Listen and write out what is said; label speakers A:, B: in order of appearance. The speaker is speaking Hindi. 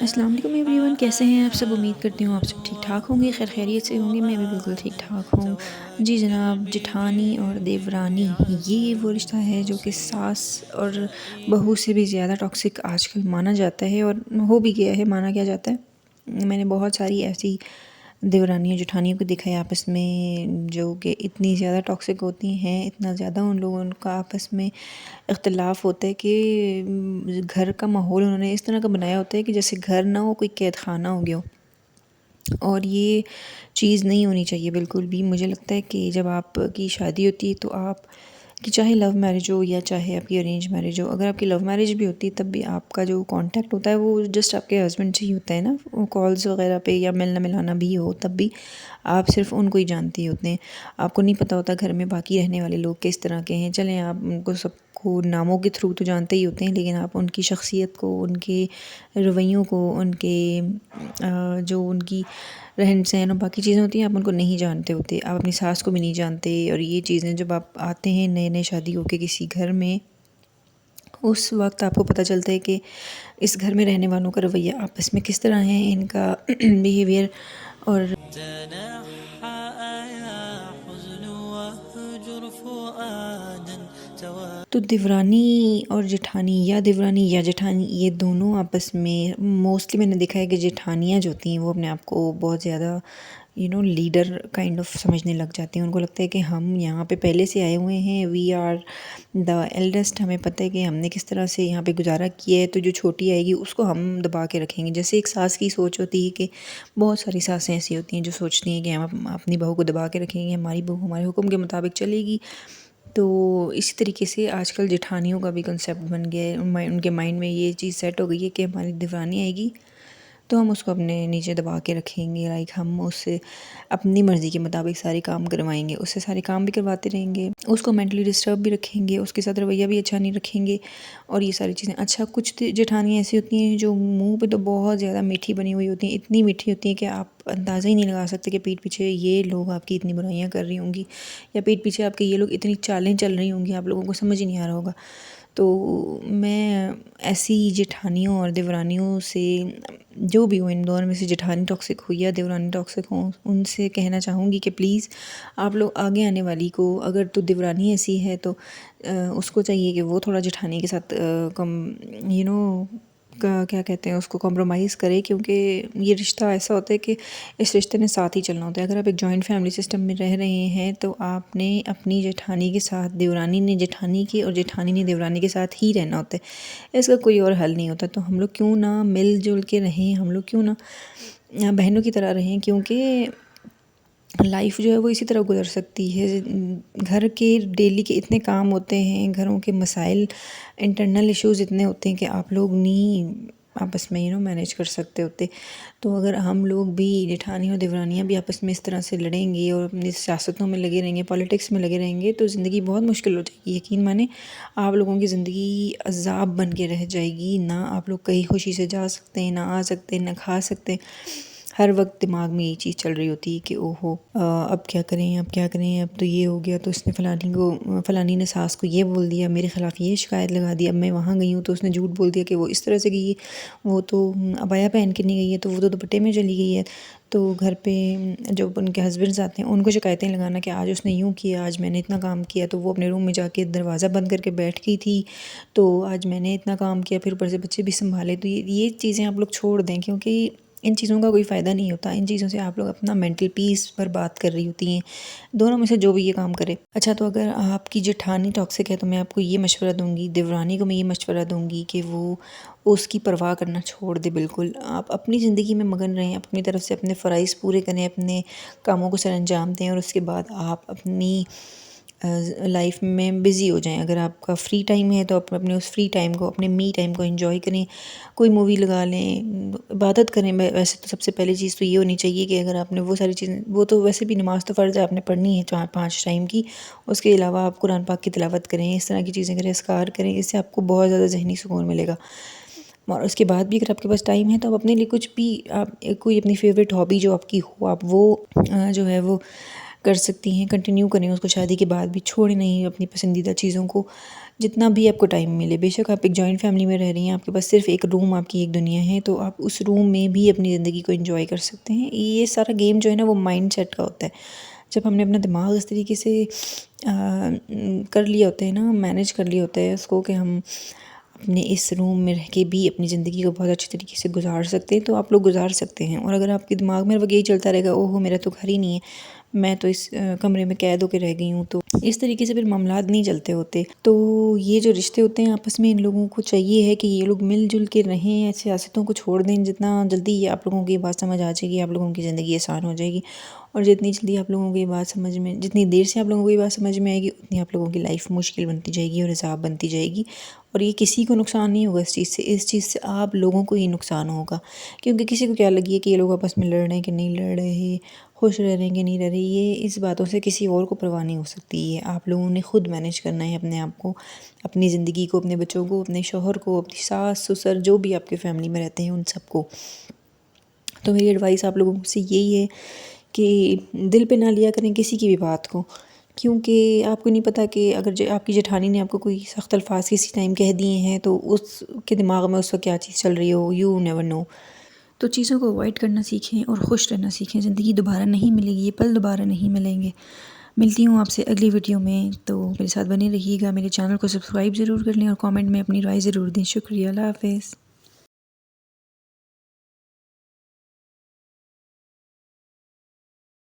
A: अस्सलाम वालेकुम एवरीवन, कैसे हैं आप सब। उम्मीद करती हूँ आप सब ठीक ठाक होंगे, खैर खैरियत से होंगे। मैं भी बिल्कुल ठीक ठाक हूँ। जी जनाब, जेठानी और देवरानी, ये वो रिश्ता है जो कि सास और बहू से भी ज़्यादा टॉक्सिक आजकल माना जाता है, और हो भी गया है, माना क्या जाता है। मैंने बहुत सारी ऐसी देवरानियों जेठानियों को देखा है आपस में, जो कि इतनी ज़्यादा टॉक्सिक होती हैं, इतना ज़्यादा उन लोगों का आपस में इख्तलाफ होता है कि घर का माहौल उन्होंने इस तरह का बनाया होता है कि जैसे घर ना हो, कोई कैद खाना हो गया हो। और ये चीज़ नहीं होनी चाहिए बिल्कुल भी। मुझे लगता है कि जब आपकी शादी होती है तो आप कि चाहे लव मैरिज हो या चाहे आपकी अरेंज मैरिज हो, अगर आपकी लव मैरिज भी होती है तब भी आपका जो कांटेक्ट होता है वो जस्ट आपके हस्बैंड से ही होता है ना, कॉल्स वगैरह पे, या मिलना मिलाना भी हो तब भी आप सिर्फ उनको ही जानते होते हैं। आपको नहीं पता होता घर में बाकी रहने वाले लोग किस तरह के हैं। चलें, आप उनको सबको नामों के थ्रू तो जानते ही होते हैं, लेकिन आप उनकी शख्सियत को, उनके रवैयों को, उनके जो उनकी रहन सहन और बाकी चीज़ें होती हैं, आप उनको नहीं जानते होते। आप अपनी सास को भी नहीं जानते। और ये चीज़ें जब आप आते हैं नए नए शादी होके किसी घर में, उस वक्त आपको पता चलता है कि इस घर में रहने वालों का रवैया आपस में किस तरह है, इनका बिहेवियर। और तो देवरानी और जेठानी, या देवरानी या जेठानी, ये दोनों आपस में मोस्टली मैंने देखा है कि जेठानियाँ जो होती हैं वो अपने आप को बहुत ज़्यादा लीडर काइंड ऑफ समझने लग जाती हैं। उनको लगता है कि हम यहाँ पे पहले से आए हुए हैं, वी आर द एल्डेस्ट, हमें पता है कि हमने किस तरह से यहाँ पे गुजारा किया है, तो जो छोटी आएगी उसको हम दबा के रखेंगे। जैसे एक सास की सोच होती है कि बहुत सारी सासें ऐसी होती हैं जो सोचती हैं कि हम अपनी बहू को दबा के रखेंगे, हमारी बहू हमारे हुक्म के मुताबिक चलेगी। तो इसी तरीके से आजकल जेठानियों का भी कंसेप्ट बन गया है। उनके माइंड में ये चीज़ सेट हो गई है कि हमारी देवरानी आएगी तो हम उसको अपने नीचे दबा के रखेंगे। लाइक हम उससे अपनी मर्ज़ी के मुताबिक सारे काम करवाएंगे, उससे सारे काम भी करवाते रहेंगे, उसको मेंटली डिस्टर्ब भी रखेंगे, उसके साथ रवैया भी अच्छा नहीं रखेंगे, और ये सारी चीज़ें। अच्छा, कुछ जेठानियाँ ऐसी होती हैं जो मुंह पे तो बहुत ज़्यादा मीठी बनी हुई होती हैं, इतनी मीठी होती हैं कि आप अंदाज़ा ही नहीं लगा सकते कि पीठ पीछे ये लोग आपकी इतनी बुराइयाँ कर रही होंगी, या पीठ पीछे आपके ये लोग इतनी चालें चल रही होंगी, आप लोगों को समझ ही नहीं आ रहा होगा। तो मैं ऐसी जेठानियों और देवरानियों से, जो भी हो, इन दोनों में से जेठानी टॉक्सिक हो या देवरानी टॉक्सिक हो, उनसे कहना चाहूँगी कि प्लीज़ आप लोग आगे आने वाली को, अगर तो देवरानी ऐसी है तो उसको चाहिए कि वो थोड़ा जेठानी के साथ कम क्या कहते हैं उसको, कॉम्प्रोमाइज़ करे, क्योंकि ये रिश्ता ऐसा होता है कि इस रिश्ते ने साथ ही चलना होता है। अगर आप एक जॉइंट फैमिली सिस्टम में रह रहे हैं तो आपने अपनी जेठानी के साथ, देवरानी ने जेठानी के और जेठानी ने देवरानी के साथ ही रहना होता है। इसका कोई और हल नहीं होता। तो हम लोग क्यों ना मिलजुल के रहें, हम लोग क्यों ना बहनों की तरह रहें, क्योंकि लाइफ जो है वो इसी तरह गुजर सकती है। घर के डेली के इतने काम होते हैं, घरों के मसाइल, इंटरनल इश्यूज़ इतने होते हैं कि आप लोग नहीं आपस में मैनेज कर सकते होते। तो अगर हम लोग भी, जेठानी और देवरानियाँ भी आपस में इस तरह से लड़ेंगे और अपनी सियासतों में लगे रहेंगे, पॉलिटिक्स में लगे रहेंगे, तो ज़िंदगी बहुत मुश्किल हो जाएगी। यकीन माने, आप लोगों की ज़िंदगी अज़ाब बन के रह जाएगी। ना आप लोग कहीं खुशी से जा सकते हैं, ना आ सकते हैं, ना खा सकते हैं। हर वक्त दिमाग में यही चीज़ चल रही होती है कि ओहो, अब क्या करें, अब क्या करें, अब तो ये हो गया, तो इसने फ़लानी ने सास को ये बोल दिया, मेरे ख़िलाफ़ ये शिकायत लगा दी, अब मैं वहाँ गई हूँ तो उसने झूठ बोल दिया कि वो इस तरह से गई है, वो तो अबाया पहन के नहीं गई है, तो वो तो दुपट्टे में चली गई है। तो घर पे जो उनके हस्बैंड्स आते हैं उनको शिकायतें लगाना कि आज उसने यूँ किया, आज मैंने इतना काम किया, तो वो अपने रूम में जाके दरवाज़ा बंद करके बैठ गई थी, तो आज मैंने इतना काम किया, फिर ऊपर से बच्चे भी संभाले। तो ये चीज़ें आप लोग छोड़ दें, क्योंकि इन चीज़ों का कोई फ़ायदा नहीं होता। इन चीज़ों से आप लोग अपना मेंटल पीस बर्बाद कर रही होती हैं, दोनों में से जो भी ये काम करे। अच्छा, तो अगर आपकी जेठानी टॉक्सिक है तो मैं आपको ये मशवरा दूंगी, देवरानी को मैं ये मशवरा दूंगी कि वो उसकी परवाह करना छोड़ दे बिल्कुल। आप अपनी ज़िंदगी में मगन रहें, अपनी तरफ से अपने फ़राइज़ पूरे करें, अपने कामों को सर अंजाम दें, और उसके बाद आप अपनी लाइफ में बिज़ी हो जाएं। अगर आपका फ्री टाइम है तो आप अपने उस फ्री टाइम को, अपने मी टाइम को एंजॉय करें, कोई मूवी लगा लें, इबादत करें। वैसे तो सबसे पहली चीज़ तो ये होनी चाहिए कि अगर आपने वो सारी चीज़ें, वो तो वैसे भी नमाज़ तो फ़र्ज़ है, आपने पढ़नी है 4-5 टाइम की, उसके अलावा आप कुरान पाक की तिलावत करें, इस तरह की चीज़ें करें, अस्कार करें, इससे आपको बहुत ज़्यादा ज़हनी सुकून मिलेगा। और उसके बाद भी अगर आपके पास टाइम है तो आप अपने लिए कुछ भी, आप कोई अपनी फेवरेट हॉबी जो आपकी हो, आप वो जो है वो कर सकती हैं, कंटिन्यू करें उसको शादी के बाद भी, छोड़ें नहीं अपनी पसंदीदा चीज़ों को जितना भी आपको टाइम मिले। बेशक आप एक जॉइंट फैमिली में रह रही हैं, आपके पास सिर्फ एक रूम, आपकी एक दुनिया है, तो आप उस रूम में भी अपनी ज़िंदगी को एंजॉय कर सकते हैं। ये सारा गेम जो है ना वो माइंड सेट का होता है। जब हमने अपना दिमाग इस तरीके से कर लिया होता है ना, मैनेज कर लिया होता है उसको कि हम अपने इस रूम में रह के भी अपनी ज़िंदगी को बहुत अच्छी तरीके से गुजार सकते हैं, तो आप लोग गुजार सकते हैं। और अगर आपके दिमाग में यही चलता रहेगा, ओहो मेरा तो घर ही नहीं है, मैं तो इस कमरे में कैद होकर रह गई हूँ, तो इस तरीके से फिर मामलात नहीं चलते होते। तो ये जो रिश्ते होते हैं आपस में, इन लोगों को चाहिए है कि ये लोग मिलजुल के रहें, सियासतों को छोड़ दें। जितना जल्दी ये आप लोगों की बात समझ आ जाएगी, आप लोगों की ज़िंदगी आसान हो जाएगी। और जितनी जल्दी आप लोगों को ये बात समझ में, जितनी देर से आप लोगों को ये बात समझ में आएगी, उतनी आप लोगों की लाइफ मुश्किल बनती जाएगी और हिसाब बनती जाएगी। और ये किसी को नुकसान नहीं होगा इस चीज़ से आप लोगों को ही नुकसान होगा। क्योंकि किसी को क्या लगी है कि ये लोग आपस में लड़ रहे हैं कि नहीं लड़ रहे, खुश रह रहे हैं कि नहीं रह रहे, ये इस बातों से किसी और को परवाह नहीं हो सकती है। आप लोगों ने खुद मैनेज करना है अपने आप को, अपनी ज़िंदगी को, अपने बच्चों को, अपने शौहर को, अपनी सास ससुर जो भी आपके फैमिली में रहते हैं उन सबको। तो मेरी एडवाइस आप लोगों से यही है कि दिल पे ना लिया करें किसी की भी बात को, क्योंकि आपको नहीं पता कि अगर आपकी जेठानी ने आपको कोई सख्त अल्फाज किसी टाइम कह दिए हैं तो उसके दिमाग में उस वक्त क्या चीज़ चल रही हो, यू नेवर नो। तो चीज़ों को अवॉइड करना सीखें और खुश रहना सीखें। ज़िंदगी दोबारा नहीं मिलेगी, ये पल दोबारा नहीं मिलेंगे। मिलती हूँ आपसे अगली वीडियो में, तो मेरे साथ बने रहिएगा। मेरे चैनल को सब्सक्राइब ज़रूर कर लें और कमेंट में अपनी राय ज़रूर दें। शुक्रिया, अल्लाह हाफ़िज़।